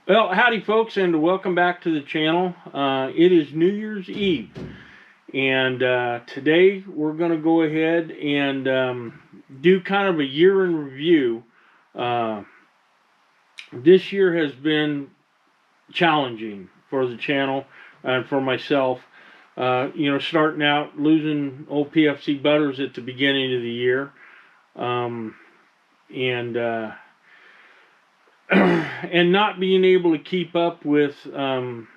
Well, howdy folks, and welcome back to the channel. It is New Year's Eve, and today we're going to go ahead and do kind of a year in review. This year has been challenging for the channel and for myself. Starting out losing old PFC Butters at the beginning of the year, and and not being able to keep up with putting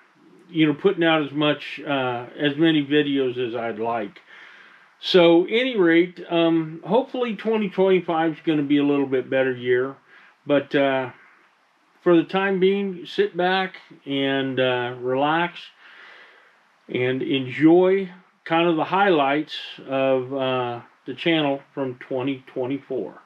out as many videos as I'd like. So any rate, hopefully 2025 is going to be a little bit better year, but for the time being, sit back and relax and enjoy kind of the highlights of the channel from 2024.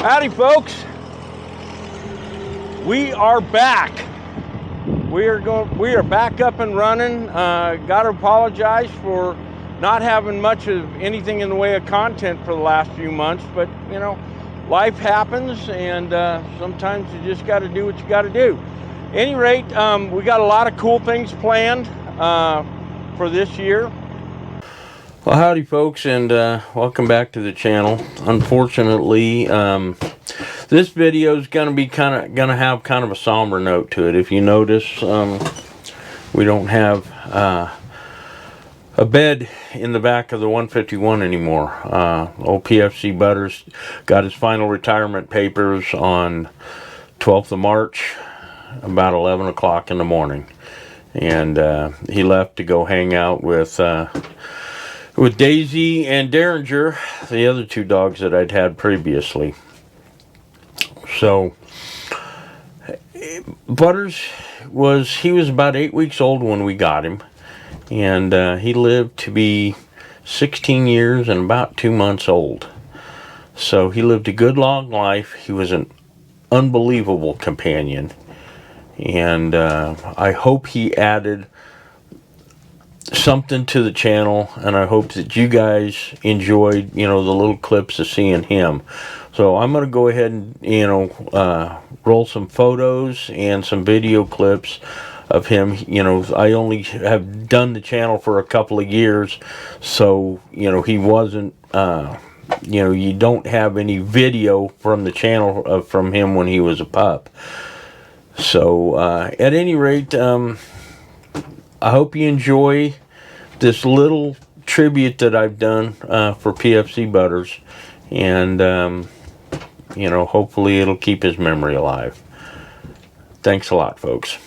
Howdy folks, we are back. We are back up and running. Got to apologize for not having much of anything in the way of content for the last few months, but you know, life happens, and sometimes you just got to do what you got to do. At any rate, we got a lot of cool things planned for this year. Well, howdy folks, and welcome back to the channel. Unfortunately, this video is gonna have kind of a somber note to it. If you notice, we don't have a bed in the back of the 151 anymore. Old PFC Butters got his final retirement papers on 12th of March, about 11 o'clock in the morning, and he left to go hang out with Daisy and Derringer, the other two dogs that I'd had previously. So Butters was about 8 weeks old when we got him, and he lived to be 16 years and about 2 months old. So he lived a good long life. He was an unbelievable companion, and I hope he added something to the channel, and I hope that you guys enjoyed, the little clips of seeing him. So I'm going to go ahead and, roll some photos and some video clips of him. I only have done the channel for a couple of years, so, he wasn't, you don't have any video from the channel from him when he was a pup. So, at any rate, I hope you enjoy this little tribute that I've done for PFC Butters, and hopefully it'll keep his memory alive. Thanks a lot, folks.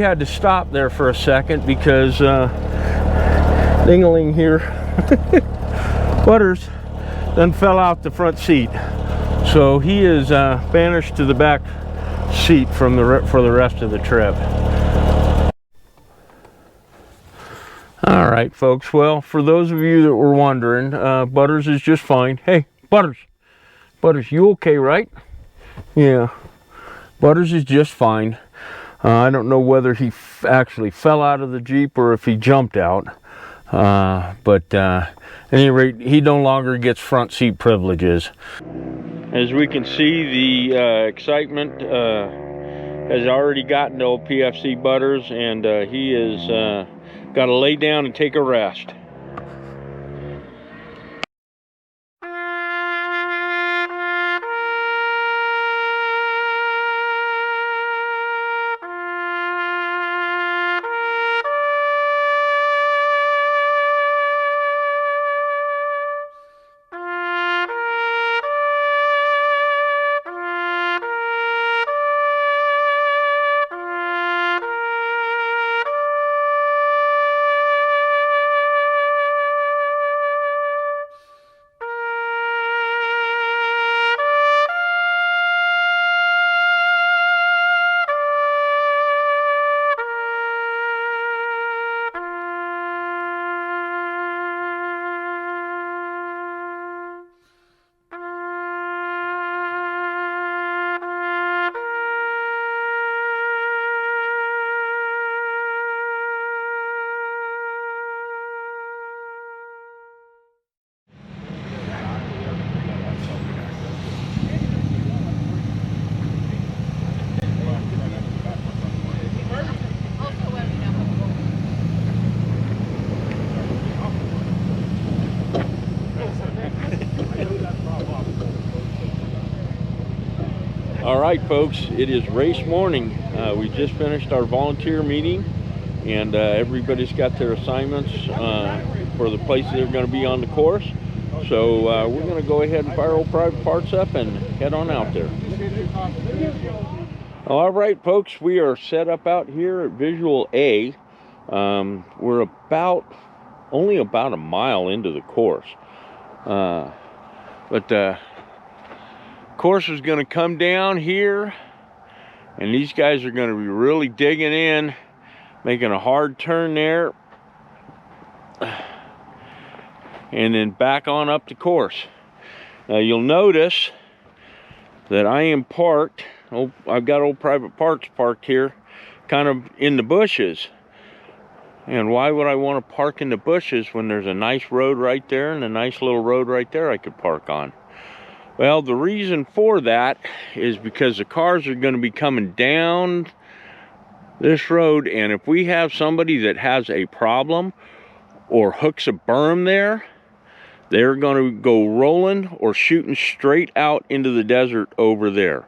had to stop there for a second because Dingaling here, Butters, then fell out the front seat. So he is banished to the back seat from for the rest of the trip. All right, folks. Well, for those of you that were wondering, Butters is just fine. Hey, Butters, you okay, right? Yeah, Butters is just fine. I don't know whether he actually fell out of the Jeep or if he jumped out. But at any rate, he no longer gets front seat privileges. As we can see, the excitement has already gotten to old PFC Butters, and he is got to lay down and take a rest. All right, folks, it is race morning. We just finished our volunteer meeting, and everybody's got their assignments for the places they're going to be on the course. So we're going to go ahead and fire old Pvt Parts up and head on out there. All right, folks, we are set up out here at Visual A. We're only about a mile into the course. Course is going to come down here, and these guys are going to be really digging in, making a hard turn there, and then back on up the course. Now you'll notice that I am parked, I've got old Pvt Parts parked here kind of in the bushes. And why would I want to park in the bushes when there's a nice road right there and a nice little road right there I could park on? Well, the reason for that is because the cars are going to be coming down this road, and if we have somebody that has a problem or hooks a berm there, they're going to go rolling or shooting straight out into the desert over there.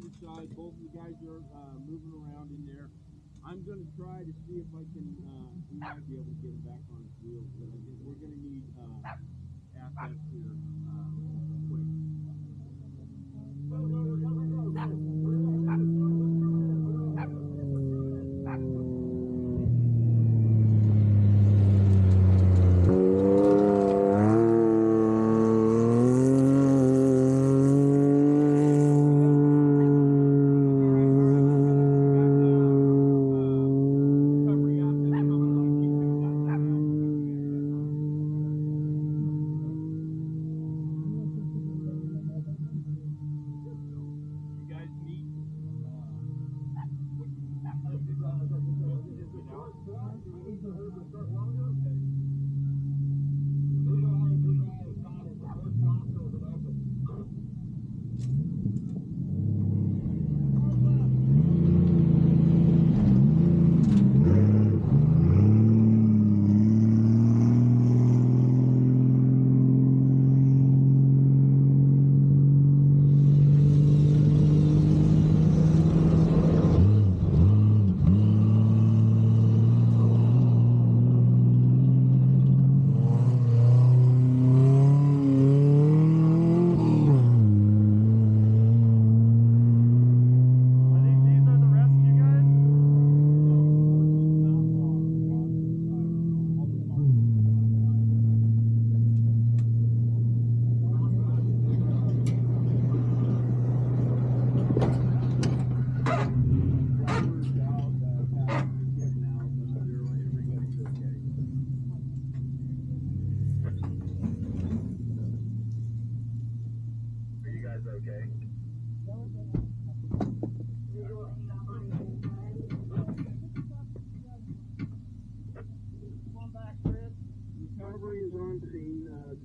driver's side. Both of the guys are moving around in there. I'm going to try to see if I can, we might be able to get him back on his wheels, but I think we're going to need assets here quick.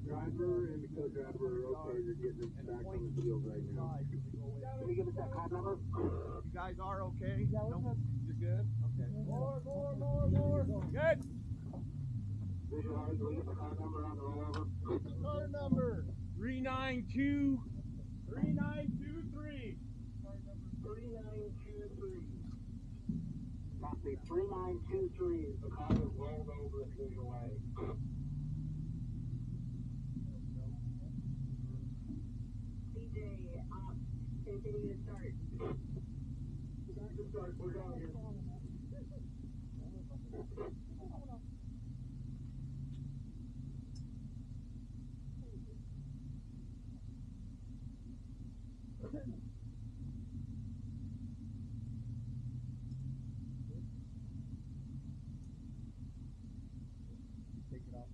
Driver and the co-driver are okay. They're getting them back on the field right now. Can you give us that call number? You guys are okay? Yeah, we're good. You're good? Okay. More. Good. Visualize, we get the car number on the rollover. Car number 3923. Car number 3923. Copy 3923. The car is rolled over and visual A. Continue to start. We're going here. Take it off.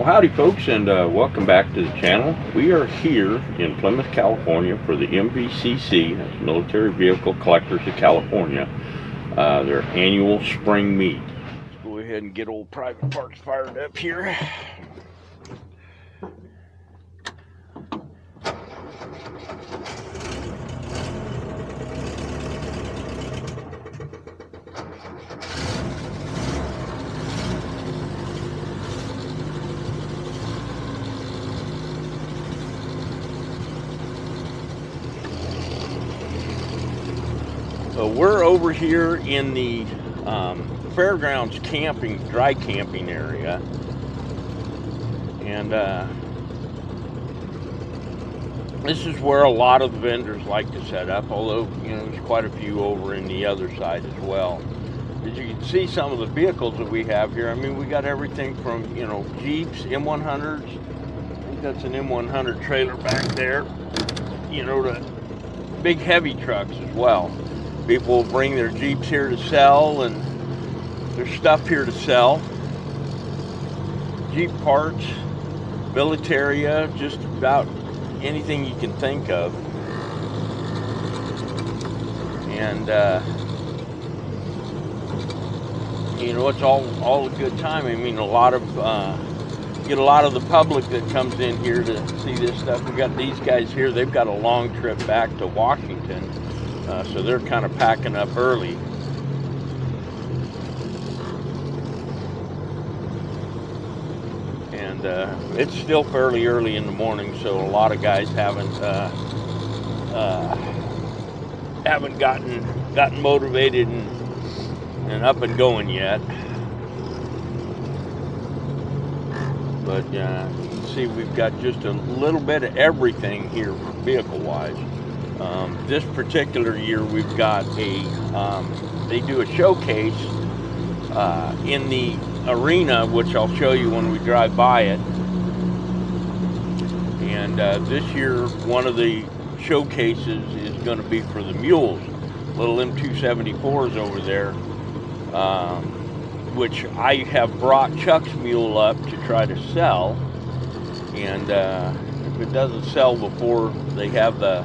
Howdy folks, and welcome back to the channel. We are here in Plymouth, California for the MVCC, that's Military Vehicle Collectors of California, their annual spring meet. Let's go ahead and get old Pvt Parts fired up here. We're over here in the fairgrounds camping, dry camping area, and this is where a lot of the vendors like to set up, although there's quite a few over in the other side as well. As you can see, some of the vehicles that we have here, I mean, we got everything from Jeeps, M100s, I think that's an M100 trailer back there, to big heavy trucks as well. People will bring their Jeeps here to sell, and There's stuff here to sell. Jeep parts, military, just about anything you can think of. And you know, it's all a good time. I mean, get a lot of the public that comes in here to see this stuff. We got these guys here. They've got a long trip back to Washington, so they're kind of packing up early. And it's still fairly early in the morning, so a lot of guys haven't gotten motivated and up and going yet. But you can see we've got just a little bit of everything here vehicle-wise. This particular year we've got they do a showcase in the arena, which I'll show you when we drive by it. And this year one of the showcases is going to be for the mules, little M274s over there, which I have brought Chuck's mule up to try to sell. And if it doesn't sell before they have the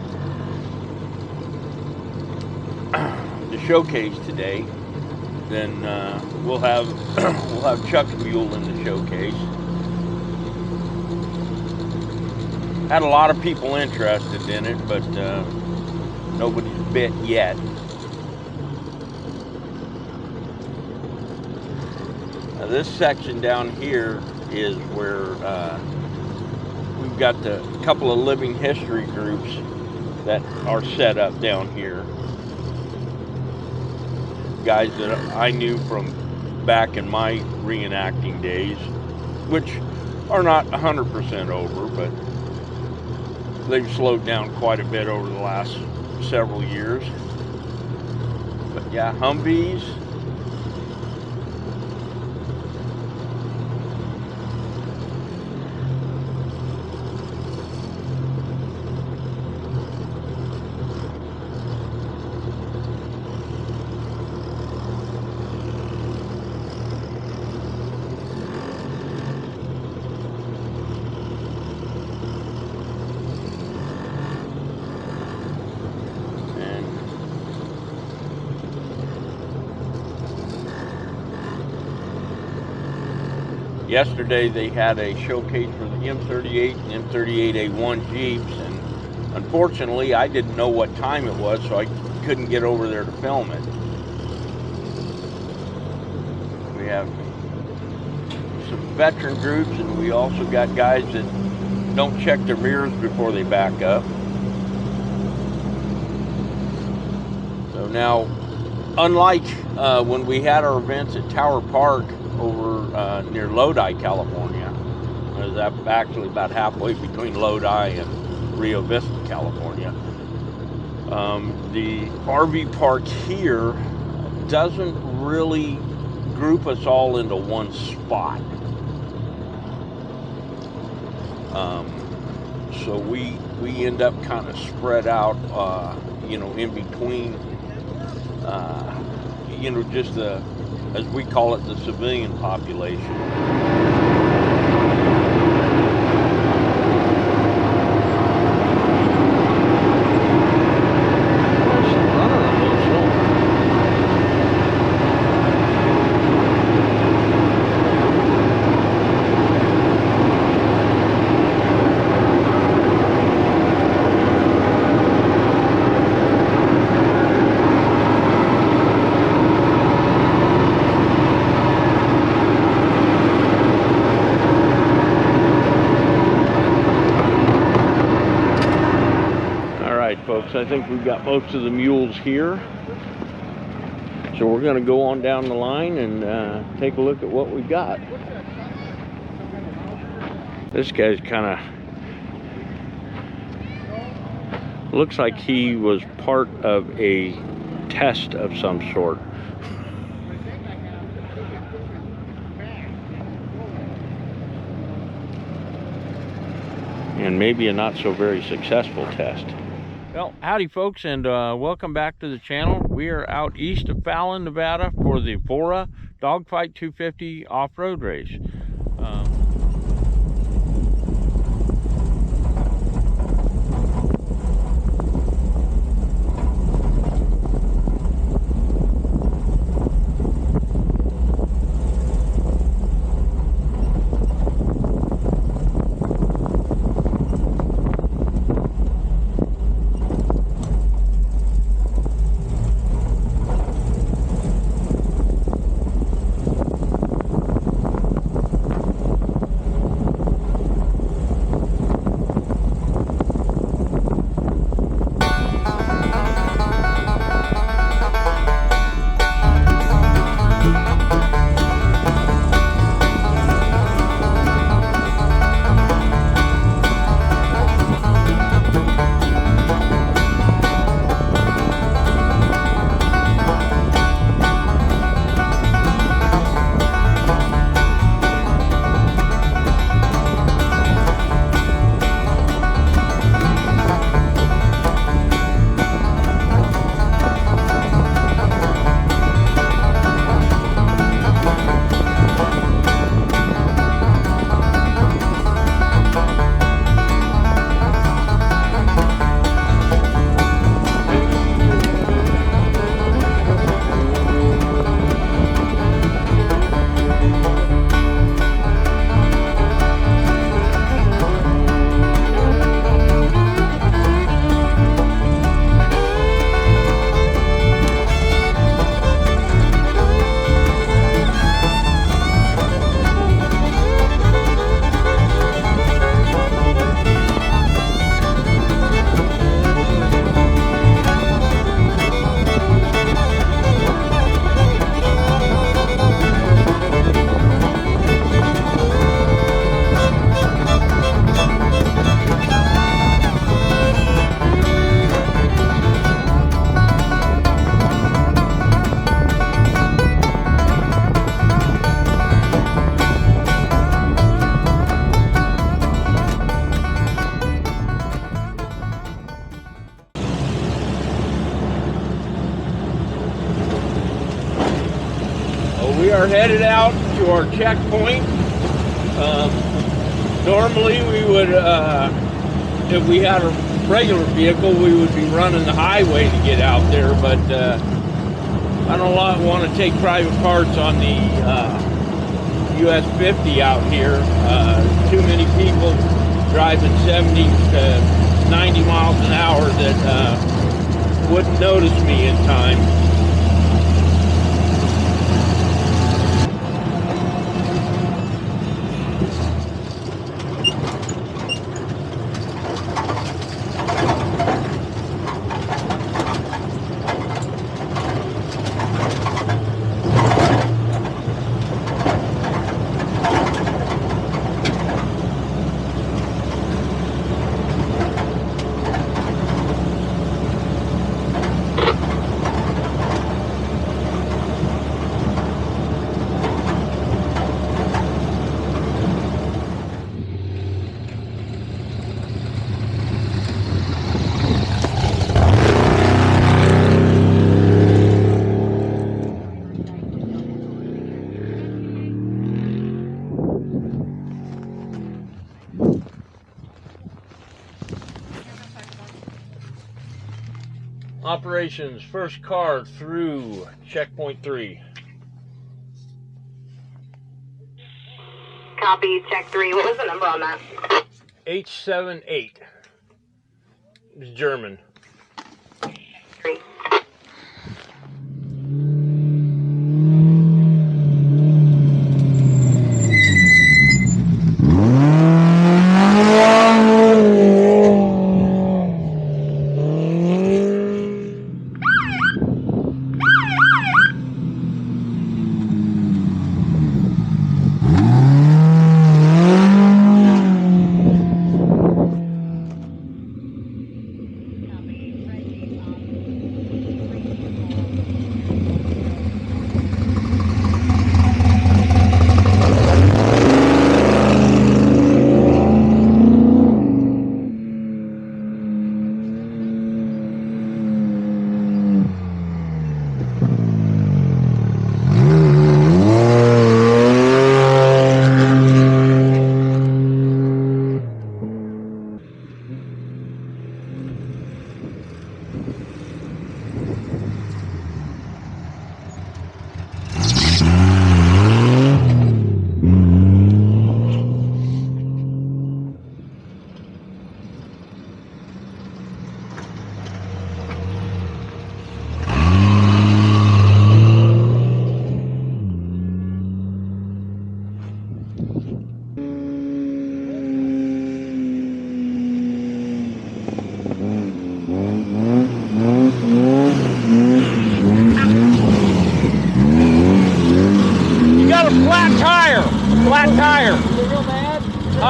showcase today, then we'll have Chuck's mule in the showcase. Had a lot of people interested in it, but nobody's bit yet. Now this section down here is where we've got a couple of living history groups that are set up down here. Guys that I knew from back in my reenacting days, which are not 100% over, but they've slowed down quite a bit over the last several years. But yeah, Humvees. Yesterday they had a showcase for the M38 and M38A1 Jeeps, and unfortunately I didn't know what time it was, so I couldn't get over there to film it. We have some veteran groups, and we also got guys that don't check their mirrors before they back up. So now, unlike when we had our events at Tower Park over near Lodi, California, it was actually about halfway between Lodi and Rio Vista, California. The Pvt Parts here doesn't really group us all into one spot. So we end up kind of spread out, you know, in between, you know, just the, as we call it, the civilian population. Folks, I think we've got most of the mules here, so we're going to go on down the line and take a look at what we've got. This guy's kind of looks like he was part of a test of some sort. And maybe a not so very successful test. Well, howdy folks, and welcome back to the channel. We are out east of Fallon, Nevada for the VORRA Dogfight 250 off-road race. We are headed out to our checkpoint. Normally we would, if we had a regular vehicle, we would be running the highway to get out there, but I don't want to take private parts on the US 50 out here. Too many people driving 70 to 90 miles an hour that wouldn't notice me in time. Operations, first car through checkpoint 3. Copy, check 3. What was the number on that? H78. It's German. 3.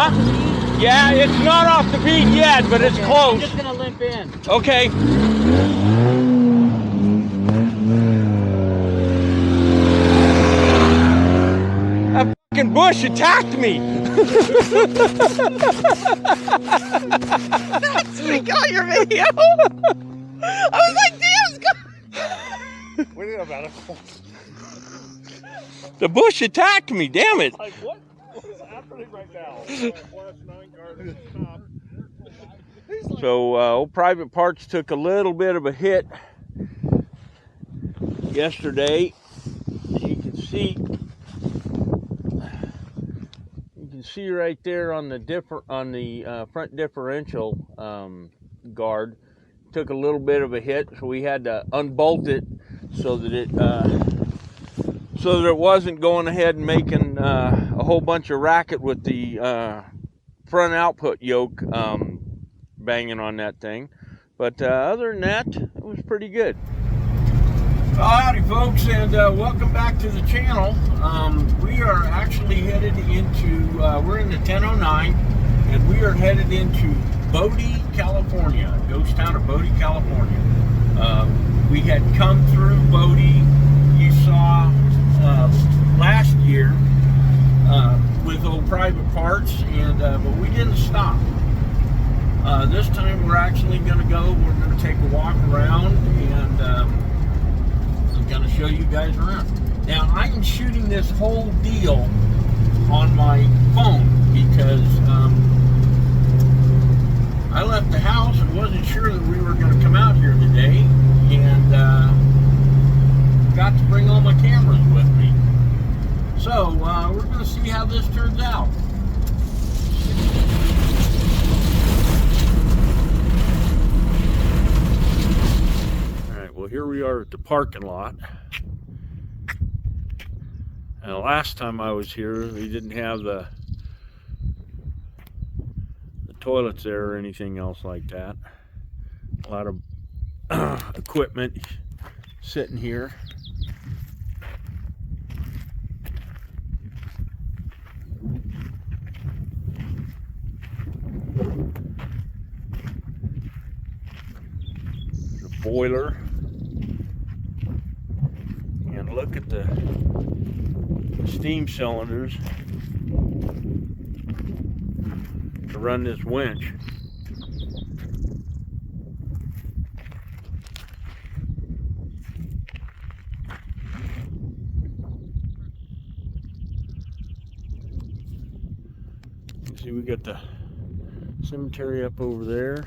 Huh? Yeah, it's not off the beat yet, but it's close. I'm just gonna limp in. Okay. That fucking bush attacked me. We got your video. I was like, damn, Scott. What is about it? The bush attacked me, damn it. Like, what is happening right now? So old Private Parts took a little bit of a hit yesterday. You can see right there on the front differential guard. Took a little bit of a hit, so we had to unbolt it so that it wasn't going ahead and making a whole bunch of racket with the front output yoke banging on that thing. But other than that, it was pretty good. Howdy folks, and welcome back to the channel. We are actually headed into, we're in the 1009, and we are headed into Pvt, California, ghost town of Pvt, California. We had come through Pvt, you saw last year with old Private Parts, and but we didn't stop. This time we're actually going to go, we're going to take a walk around, and I'm going to show you guys around. Now, I am shooting this whole deal on my phone because I left the house and wasn't sure that we were going to come out here today, and got to bring all my cameras with me. So, we're going to see how this turns out. Well, here we are at the parking lot. And the last time I was here, we didn't have the toilets there or anything else like that. A lot of equipment sitting here. The boiler. And look at the steam cylinders to run this winch. You see, we got the cemetery up over there.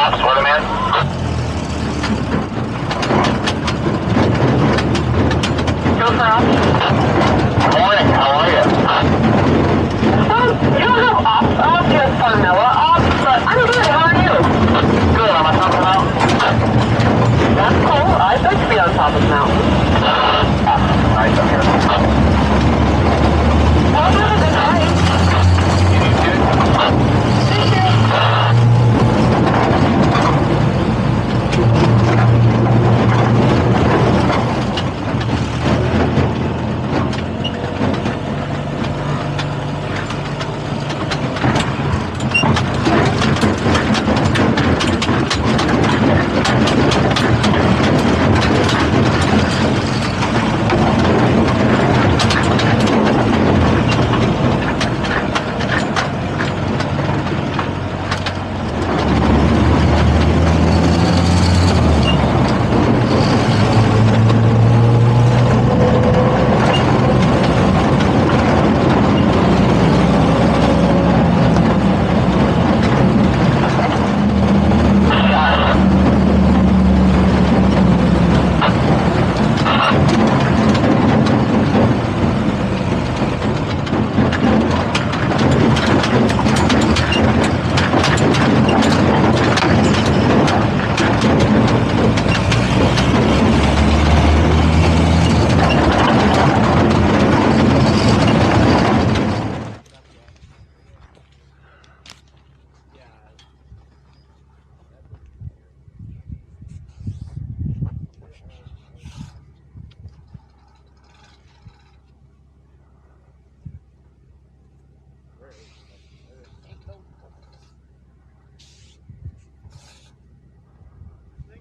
Ops, where man? Go for Ops. Good morning, how are you? You don't have Ops, just Farmilla Ops, but I'm good, how are you? Good, I'm on top of the mountain. That's cool, I'd like to be on top of the mountain. Nice up here. Well, have a good night. You too. Thank you.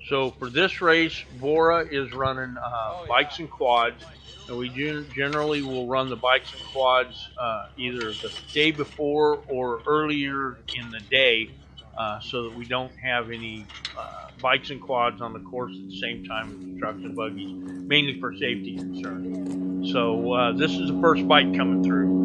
So for this race, VORRA is running bikes and quads, and we generally will run the bikes and quads either the day before or earlier in the day, so that we don't have any bikes and quads on the course at the same time as the trucks and buggies, mainly for safety concern. So this is the first bike coming through.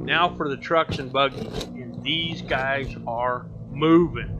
Now for the trucks and buggies, and these guys are moving.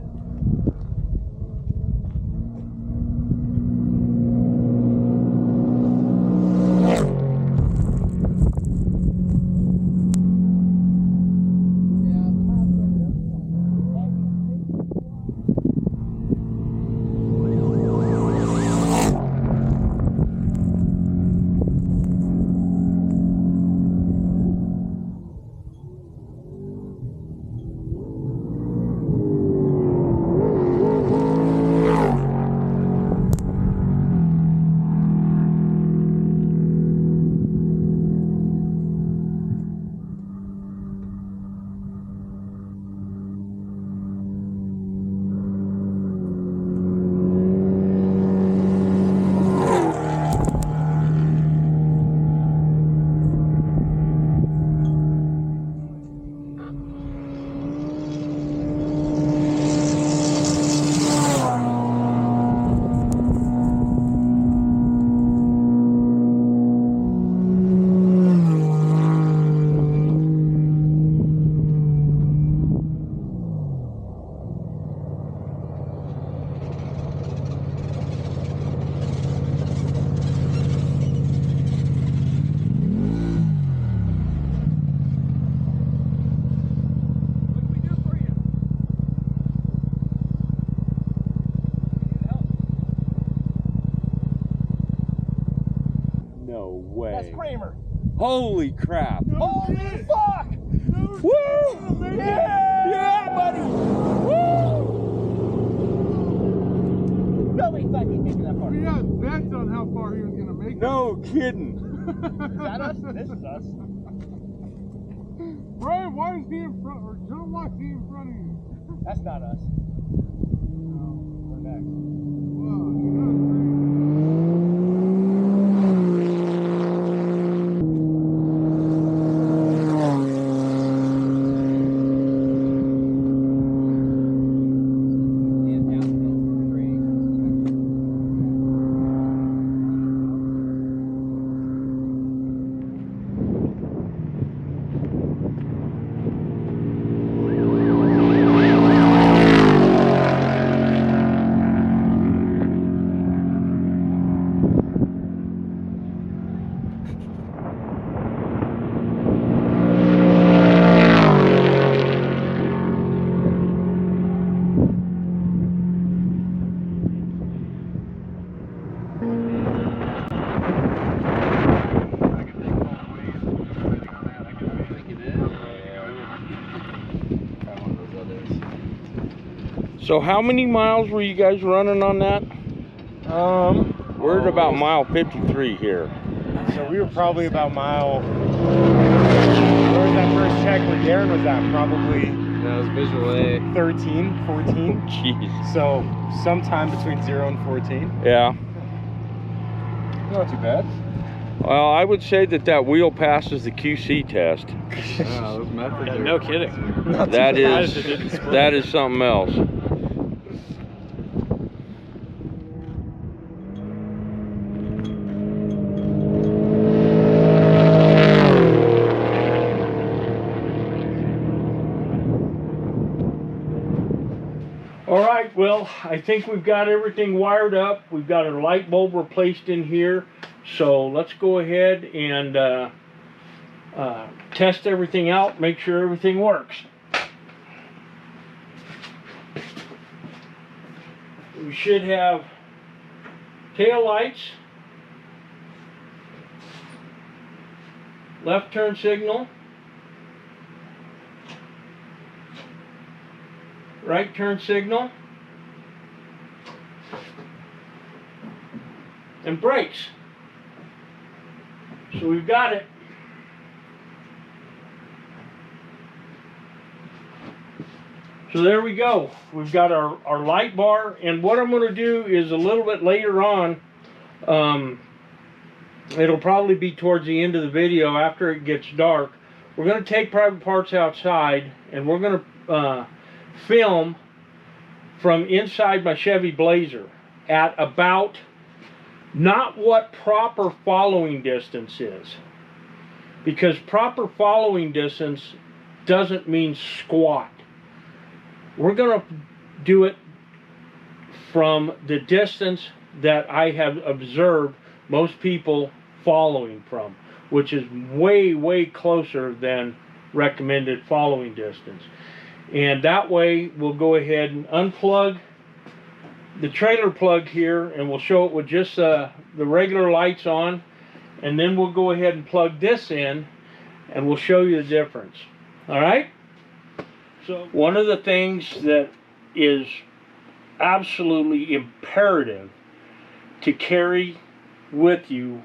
Holy crap. Holy fuck! Woo! Yeah! Yeah, buddy! Woo! Nobody fucking making that part. We had bets on how far he was gonna make it. No kidding. Is that us? This is us. Brian, why is he in front? Or John, why is he in front of you? That's not us. No. We're next. Wow, you're not crazy. So how many miles were you guys running on that? We're at about mile 53 here. So we were probably about mile. Where was that first check where Darren was at? Probably. That was visual A. 13, 14. Jeez. So sometime between 0 and 14. Yeah. Not too bad. Well, I would say that wheel passes the QC test. Wow, those methods are... No kidding. That is something else. All right, well, I think we've got everything wired up. We've got our light bulb replaced in here. So let's go ahead and test everything out, make sure everything works. We should have tail lights, left turn signal, right turn signal, and brakes. So we've got it. So there we go. We've got our light bar, and what I'm going to do is a little bit later on, it'll probably be towards the end of the video after it gets dark, we're going to take Private Parts outside and we're going to film from inside my Chevy Blazer at about not what proper following distance is, because proper following distance doesn't mean squat. We're going to do it from the distance that I have observed most people following from, which is way closer than recommended following distance. And that way we'll go ahead and unplug the trailer plug here, and we'll show it with just the regular lights on, and then we'll go ahead and plug this in and we'll show you the difference. All right? So one of the things that is absolutely imperative to carry with you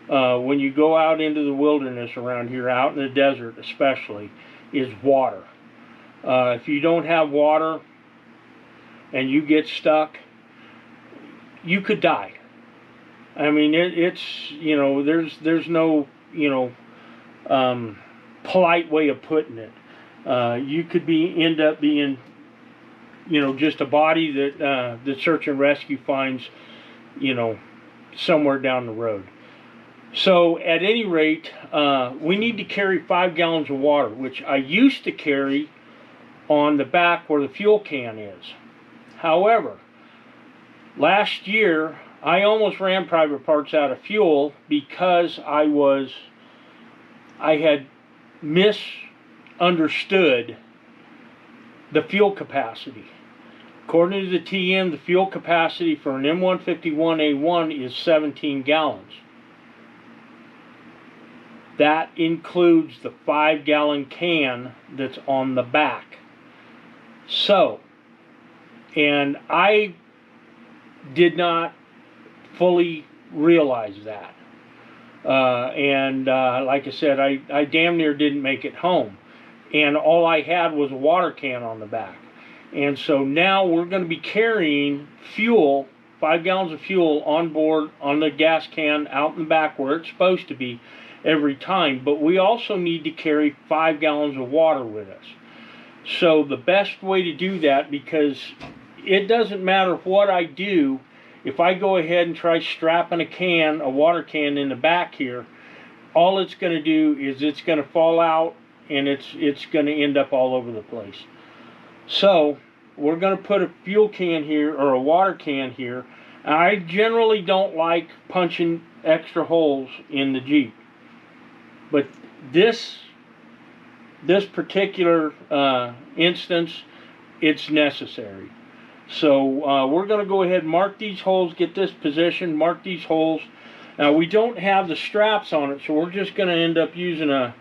when you go out into the wilderness around here, out in the desert especially, is water. If you don't have water and you get stuck, you could die. I mean, it's, you know, there's no, you know, polite way of putting it. You could end up being, you know, just a body that the search and rescue finds, you know, somewhere down the road. So at any rate, we need to carry 5 gallons of water, which I used to carry on the back where the fuel can is. However, last year I almost ran Private Parts out of fuel because I had misunderstood the fuel capacity. According to the TM, the fuel capacity for an M151A1 is 17 gallons. That includes the 5-gallon can that's on the back. So, and I did not fully realize that. Like I said, I damn near didn't make it home. And all I had was a water can on the back. And so now we're going to be carrying fuel, 5 gallons of fuel on board on the gas can out in the back where it's supposed to be every time. But we also need to carry 5 gallons of water with us. So the best way to do that, because it doesn't matter what I do, if I go ahead and try strapping a water can in the back here, all it's going to do is it's going to fall out and it's going to end up all over the place. So we're going to put a fuel can here or a water can here. I generally don't like punching extra holes in the Jeep, but this particular instance, it's necessary. So we're going to go ahead and mark these holes, get this positioned, mark these holes. Now we don't have the straps on it, so we're just going to end up using a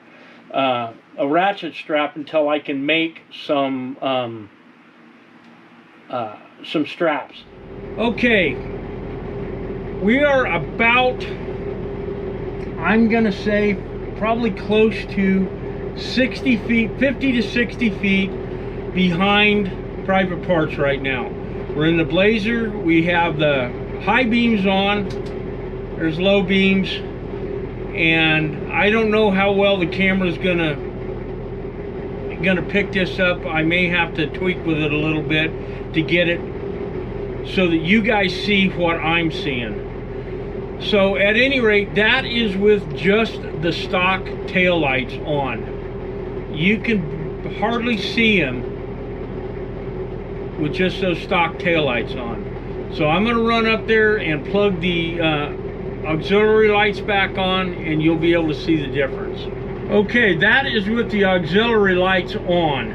ratchet strap until I can make some straps. Okay, we are about, I'm going to say, probably close to 60 feet, 50 to 60 feet behind Pvt Parts right now. We're in the Blazer. We have the high beams on. There's low beams. And I don't know how well the camera's gonna pick this up. I may have to tweak with it a little bit to get it so that you guys see what I'm seeing. So at any rate, that is with just the stock taillights on. You can hardly see them with just those stock taillights on. So I'm going to run up there and plug the auxiliary lights back on, and you'll be able to see the difference. Okay, that is with the auxiliary lights on.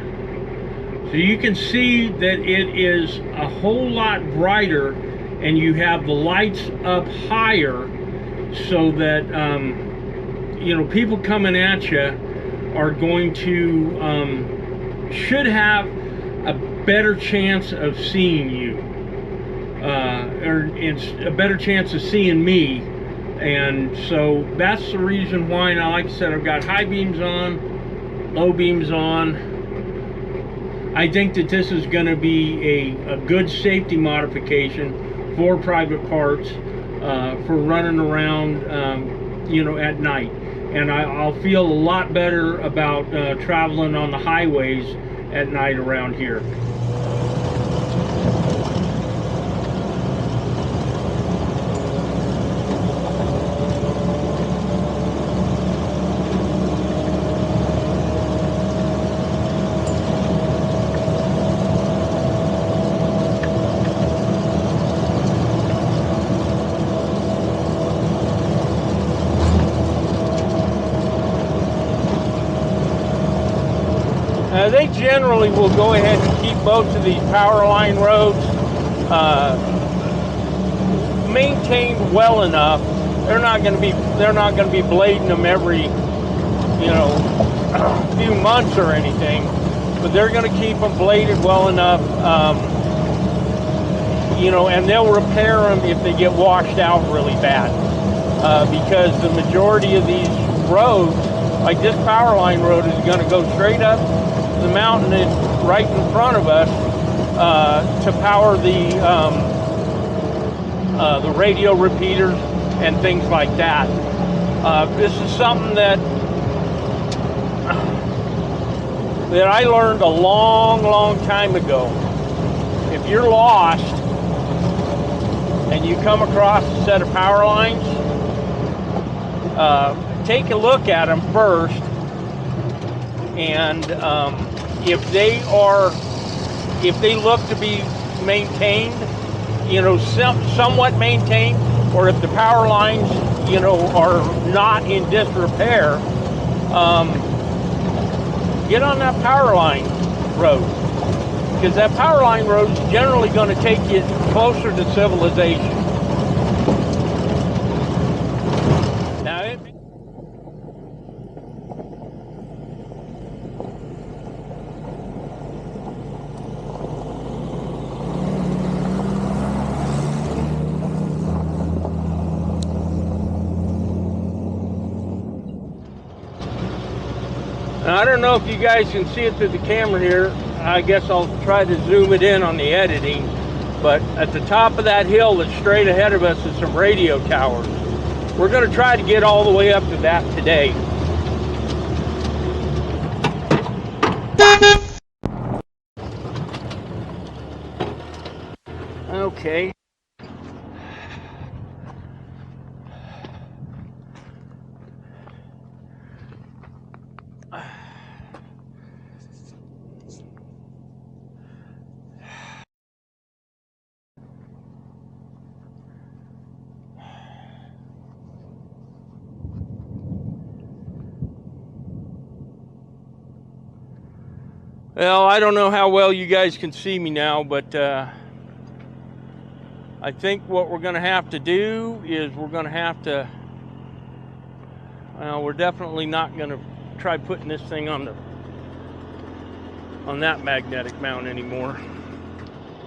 So you can see that it is a whole lot brighter, and you have the lights up higher so that you know, people coming at you are going to should have a better chance of seeing you, or it's a better chance of seeing me. And so that's the reason why. Now, like I said, I've got high beams on, low beams on. I think that this is going to be a good safety modification for Pvt Parts, for running around, you know, at night. And I'll feel a lot better about traveling on the highways at night around here. They generally will go ahead and keep both of these power line roads maintained well enough. They're not going to be blading them every, you know, few months or anything, but they're going to keep them bladed well enough, you know, and they'll repair them if they get washed out really bad, because the majority of these roads, like this power line road, is going to go straight up the mountain is right in front of us to power the radio repeaters and things like that. This is something that I learned a long time ago. If you're lost and you come across a set of power lines, take a look at them first, and if they look to be maintained, you know, somewhat maintained, or if the power lines, you know, are not in disrepair, get on that power line road, because that power line road is generally going to take you closer to civilization. I don't know if you guys can see it through the camera here. I guess I'll try to zoom it in on the editing. But at the top of that hill that's straight ahead of us is some radio towers. We're going to try to get all the way up to that today. Okay. Well, I don't know how well you guys can see me now, but I think what we're going to have to do is we're going to have to, well, we're definitely not going to try putting this thing on that magnetic mount anymore.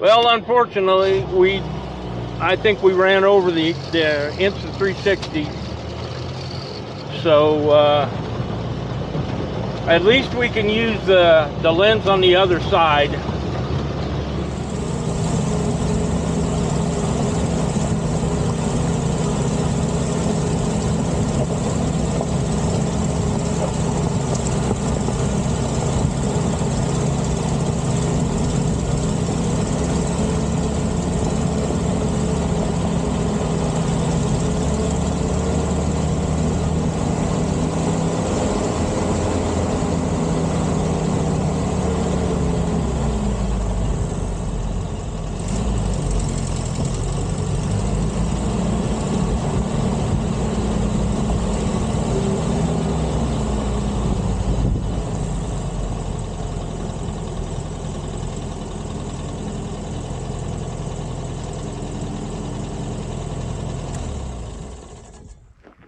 Well, unfortunately, I think we ran over the Instant 360, so at least we can use the lens on the other side.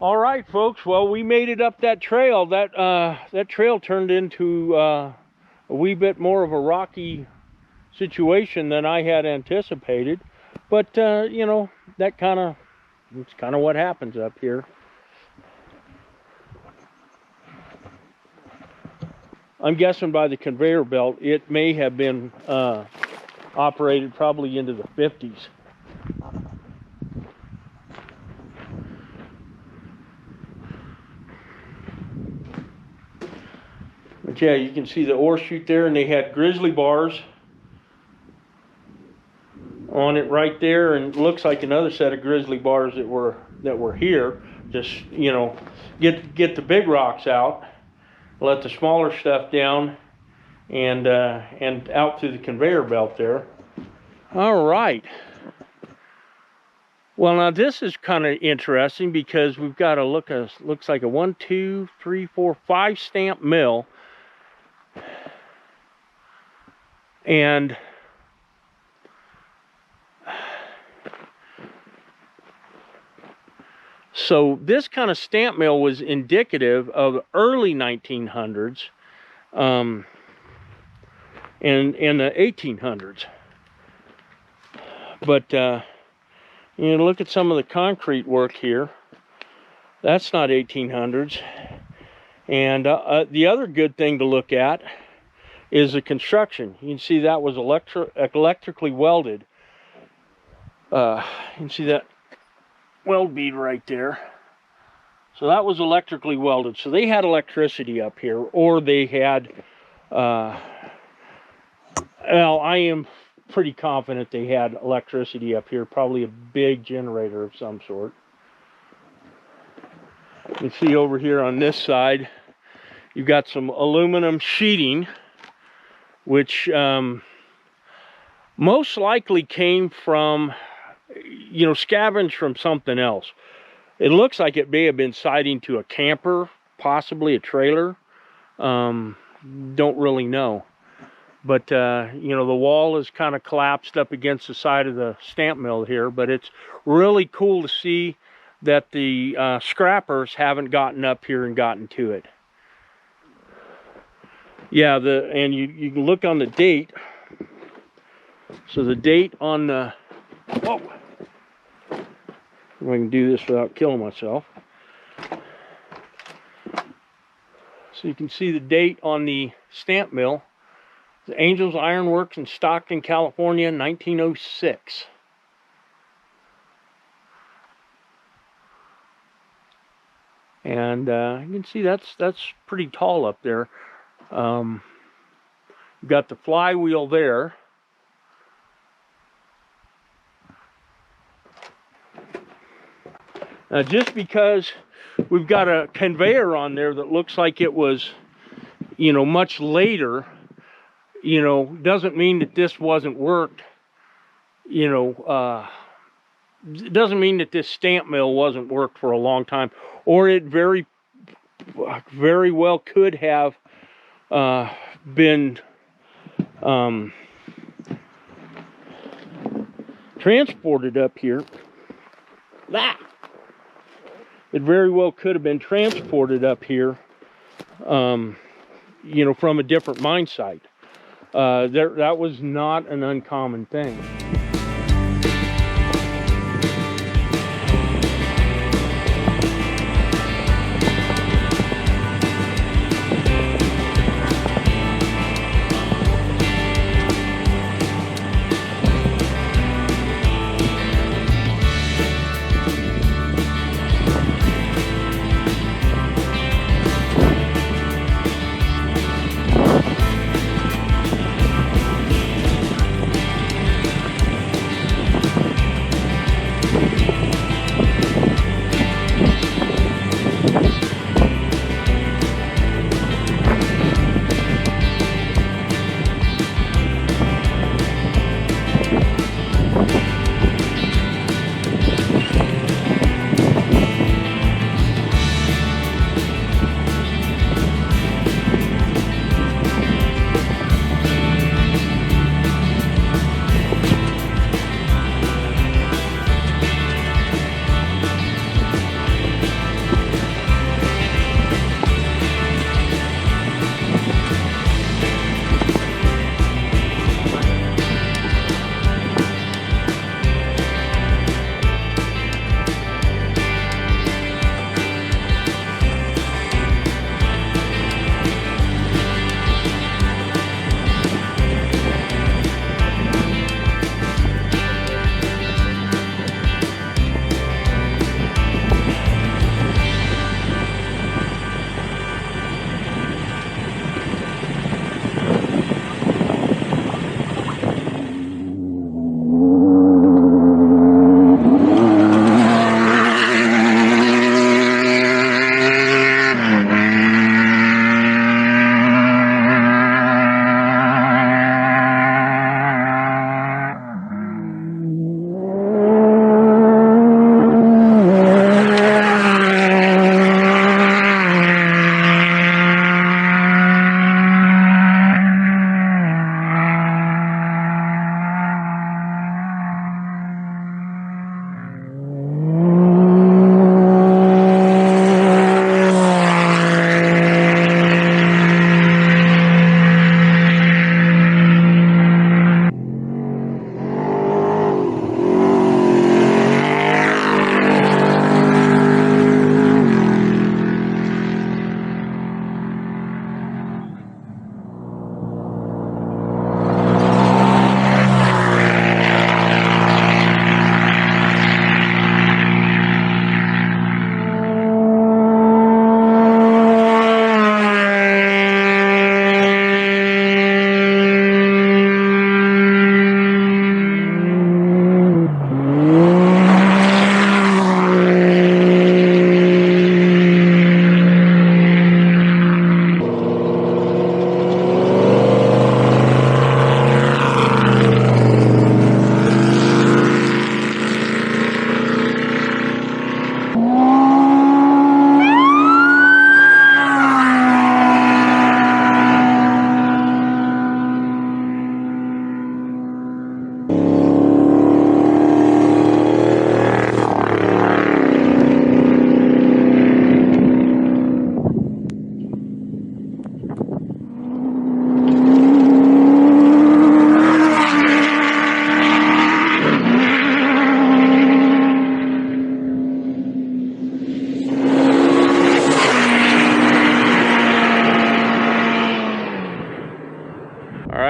All right, folks. Well, we made it up that trail. That trail turned into a wee bit more of a rocky situation than I had anticipated. But you know, it's kind of what happens up here. I'm guessing by the conveyor belt, it may have been operated probably into the 50s. But yeah, you can see the ore chute there, and they had grizzly bars on it right there, and it looks like another set of grizzly bars that were here. Just, you know, get the big rocks out, let the smaller stuff down, and out through the conveyor belt there. All right. Well, now this is kind of interesting because we've got looks like a 1, 2, 3, 4, 5 stamp mill. And so this kind of stamp mill was indicative of early 1900s and the 1800s. But you know, look at some of the concrete work here. That's not 1800s. And the other good thing to look at is the construction. You can see that was electrically welded. You can see that weld bead right there. So that was electrically welded. So they had electricity up here, or they had, well, I am pretty confident they had electricity up here, probably a big generator of some sort. You can see over here on this side, you've got some aluminum sheeting, which most likely came from, you know, scavenged from something else. It looks like it may have been siding to a camper, possibly a trailer. Don't really know. But, you know, the wall is kind of collapsed up against the side of the stamp mill here. But it's really cool to see that the scrappers haven't gotten up here and gotten to it. Yeah, and you can look on the date. So the date on the, whoa, if I can do this without killing myself. So you can see the date on the stamp mill. The Angels Iron Works in Stockton, California, 1906. And you can see that's pretty tall up there. You've got the flywheel there. Now, just because we've got a conveyor on there that looks like it was, you know, much later, you know, doesn't mean that this wasn't worked. You know, it doesn't mean that this stamp mill wasn't worked for a long time, or it very well could have been transported up here. It very well could have been transported up here, you know, from a different mine site. That was not an uncommon thing.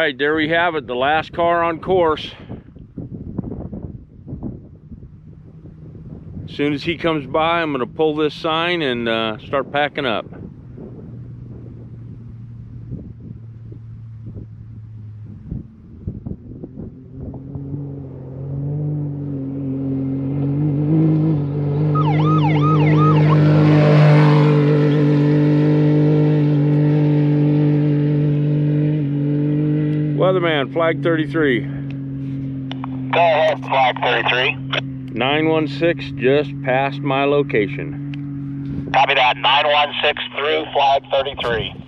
right, there we have it, the last car on course. As soon as he comes by, I'm gonna pull this sign and start packing up. Weatherman, flag 33. Go ahead, flag 33. 916 just past my location. Copy that, 916 through flag 33.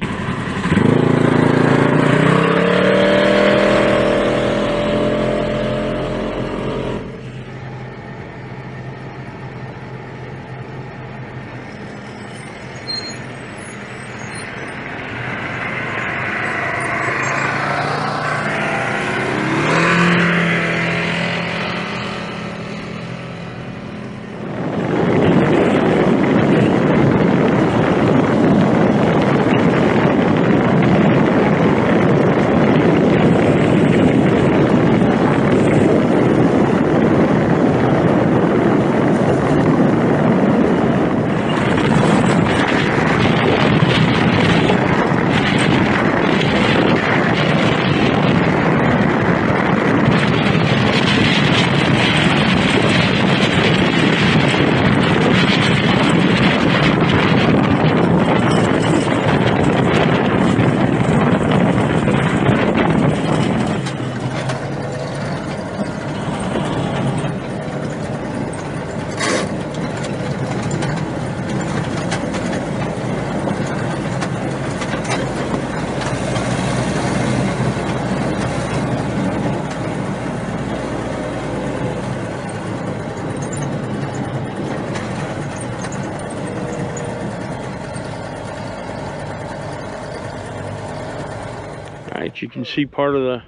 You can see part of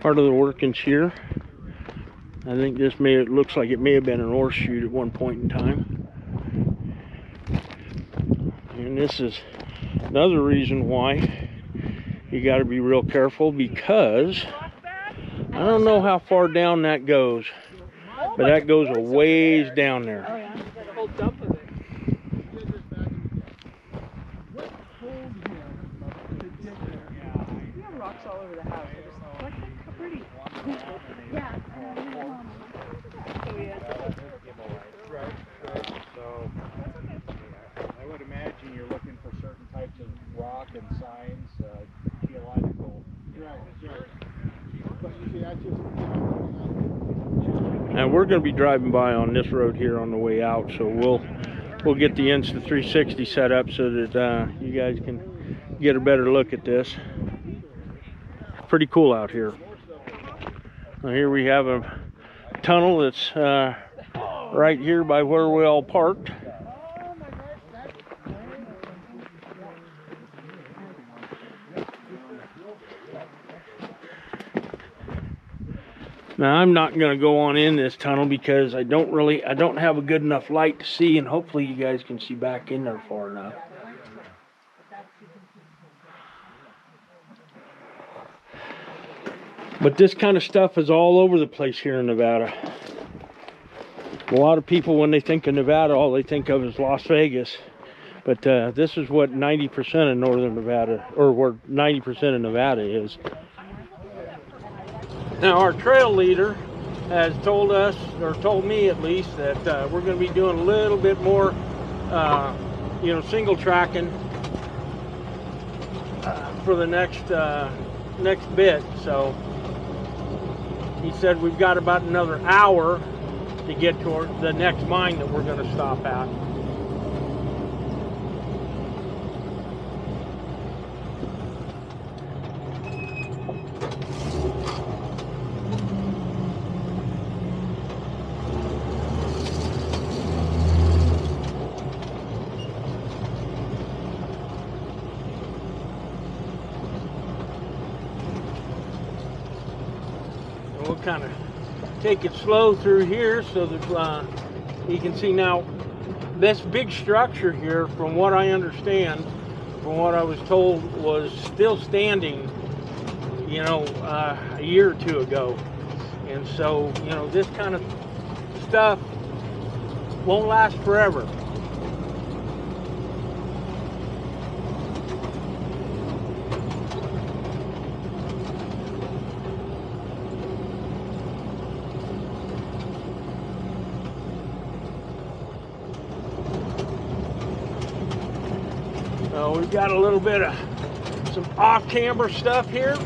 the workings here. I think this it looks like it may have been an ore chute at one point in time. And this is another reason why you got to be real careful, because I don't know how far down that goes, but that goes a ways down there. Oh yeah, got a whole dump of it. You have rocks all over the house. I just like how pretty. Yeah. Oh yeah. So I would imagine you're looking for certain types of rock and signs, geological. But you see, that's just, And we're going to be driving by on this road here on the way out, so we'll get the Insta360 set up so that you guys can get a better look at this. Pretty cool out here. Now here we have a tunnel that's right here by where we all parked. Now I'm not going to go on in this tunnel because I don't have a good enough light to see, and hopefully you guys can see back in there far enough. But this kind of stuff is all over the place here in Nevada. A lot of people, when they think of Nevada, all they think of is Las Vegas. But this is what 90% of northern Nevada, or where 90% of Nevada is. Now our trail leader has told us, or told me at least, that we're going to be doing a little bit more, single tracking for the next bit. So he said we've got about another hour to get toward the next mine that we're going to stop at. We'll kind of take it slow through here so that you can see. Now this big structure here, from what I understand, from what I was told, was still standing you know, a year or two ago. And so, you know, this kind of stuff won't last forever. So we've got a little bit of some off-camber stuff here.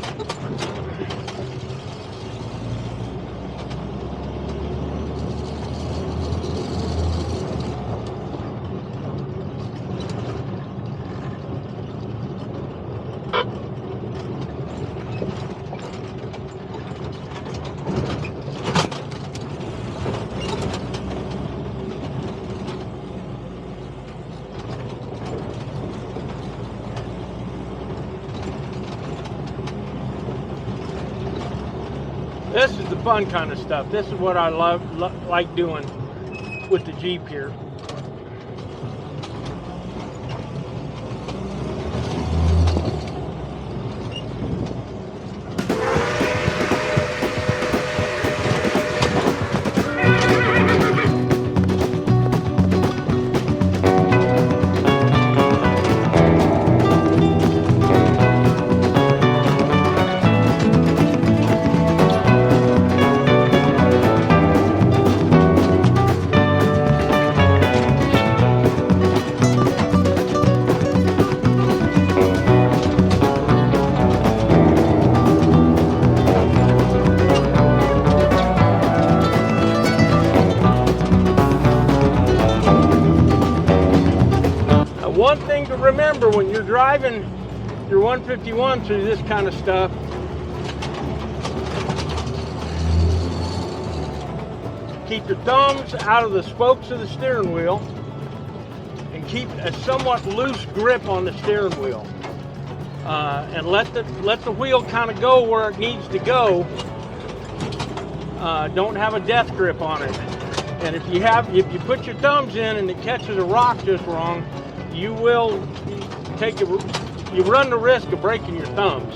This is the fun kind of stuff. This is what I like doing with the Jeep here. One thing to remember when you're driving your 151 through this kind of stuff, keep your thumbs out of the spokes of the steering wheel and keep a somewhat loose grip on the steering wheel, and let the wheel kind of go where it needs to go. Don't have a death grip on it. And if you put your thumbs in and it catches a rock just wrong, you run the risk of breaking your thumbs.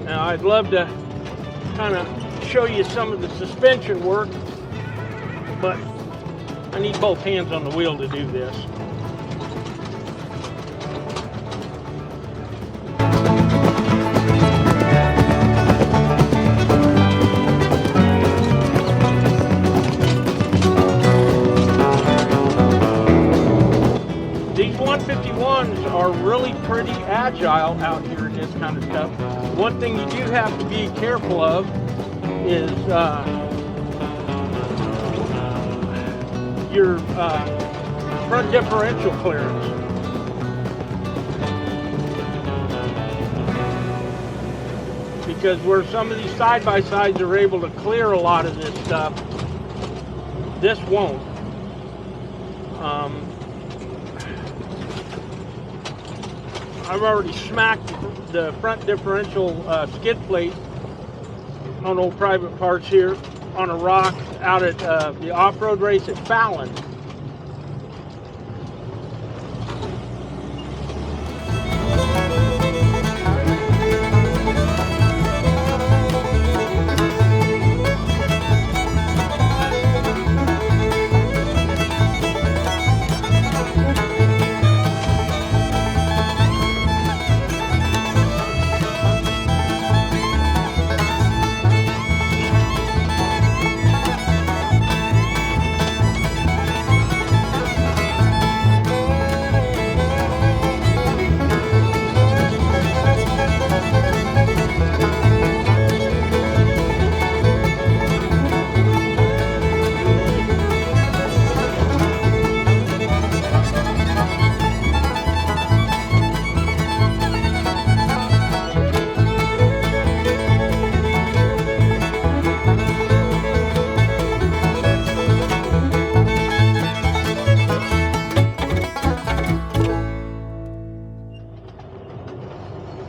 Now I'd love to kind of show you some of the suspension work, but I need both hands on the wheel to do this. These 151s are really pretty agile out here in this kind of stuff. One thing you do have to be careful of is your front differential clearance. Because where some of these side-by-sides are able to clear a lot of this stuff, this won't. I've already smacked the front differential skid plate on old Private Parts here on a rock out at the off-road race at Fallon.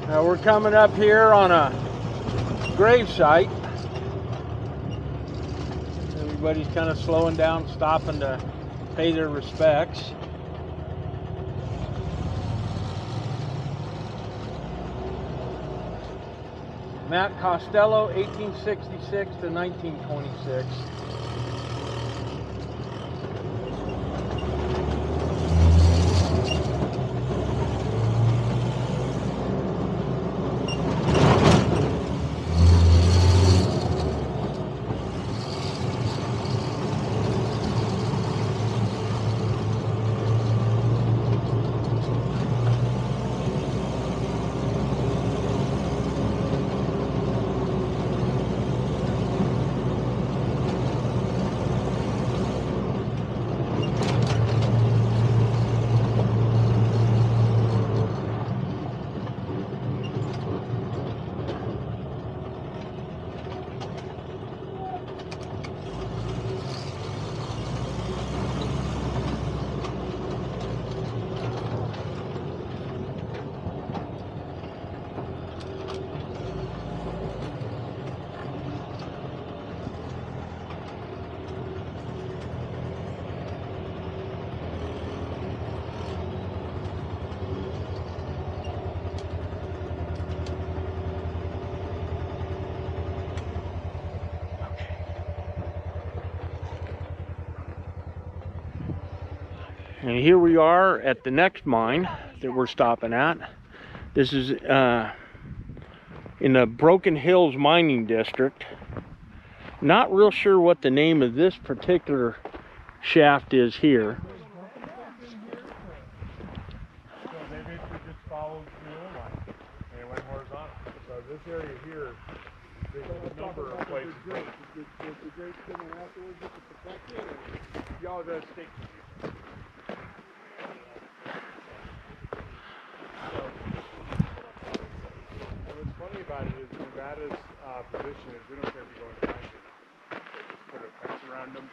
Now we're coming up here on a grave site. everybody's kind of slowing down, stopping to pay their respects. Matt Costello, 1866 to 1926. And here we are at the next mine that we're stopping at. This is in the Broken Hills mining district. Not real sure what the name of this particular shaft is here. So they basically just followed the oil line and it went horizontal. So this area here, there's a number of places. The grade's coming afterwards just to protect it? Y'all does stick to you. What's funny about it is Nevada's position is we don't care if you go in behind it. Put a fence around them.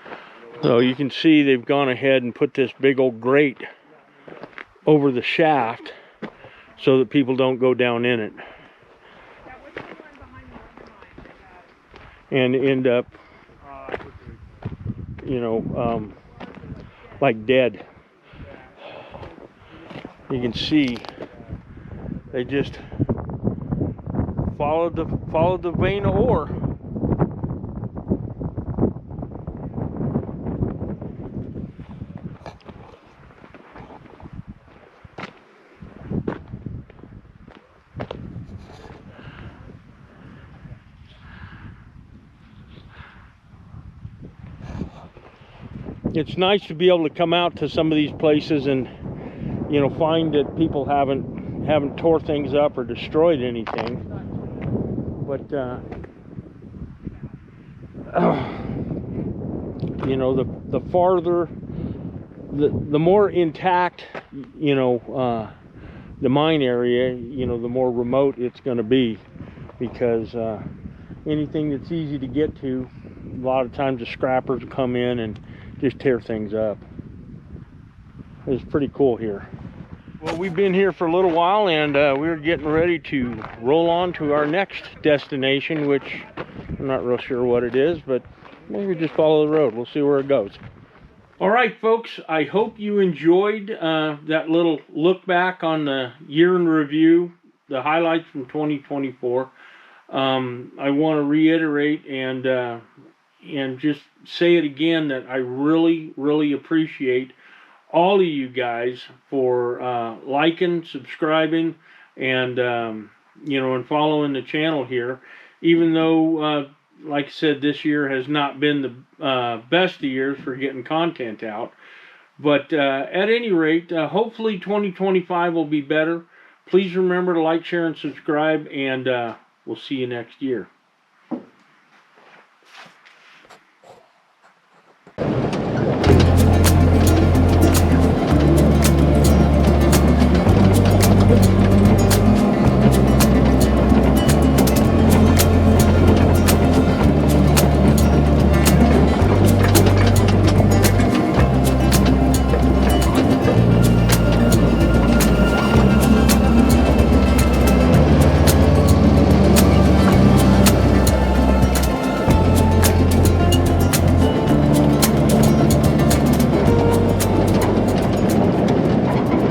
So you can see they've gone ahead and put this big old grate over the shaft so that people don't go down in it and end up, you know, like dead. You can see they just followed the vein of ore. It's nice to be able to come out to some of these places and, you know, find that people haven't tore things up or destroyed anything. But you know, the farther, the more intact, you know, the mine area, you know, the more remote it's going to be, because anything that's easy to get to, a lot of times the scrappers come in and just tear things up. It's pretty cool here. Well, we've been here for a little while, and we're getting ready to roll on to our next destination, which I'm not real sure what it is, but maybe just follow the road. We'll see where it goes. All right, folks, I hope you enjoyed that little look back on the year in review, the highlights from 2024. I want to reiterate and just say it again that I really, really appreciate all of you guys for liking, subscribing, and you know, and following the channel here. Even though, like I said, this year has not been the best of years for getting content out, but at any rate, hopefully 2025 will be better. Please remember to like, share, and subscribe, and we'll see you next year.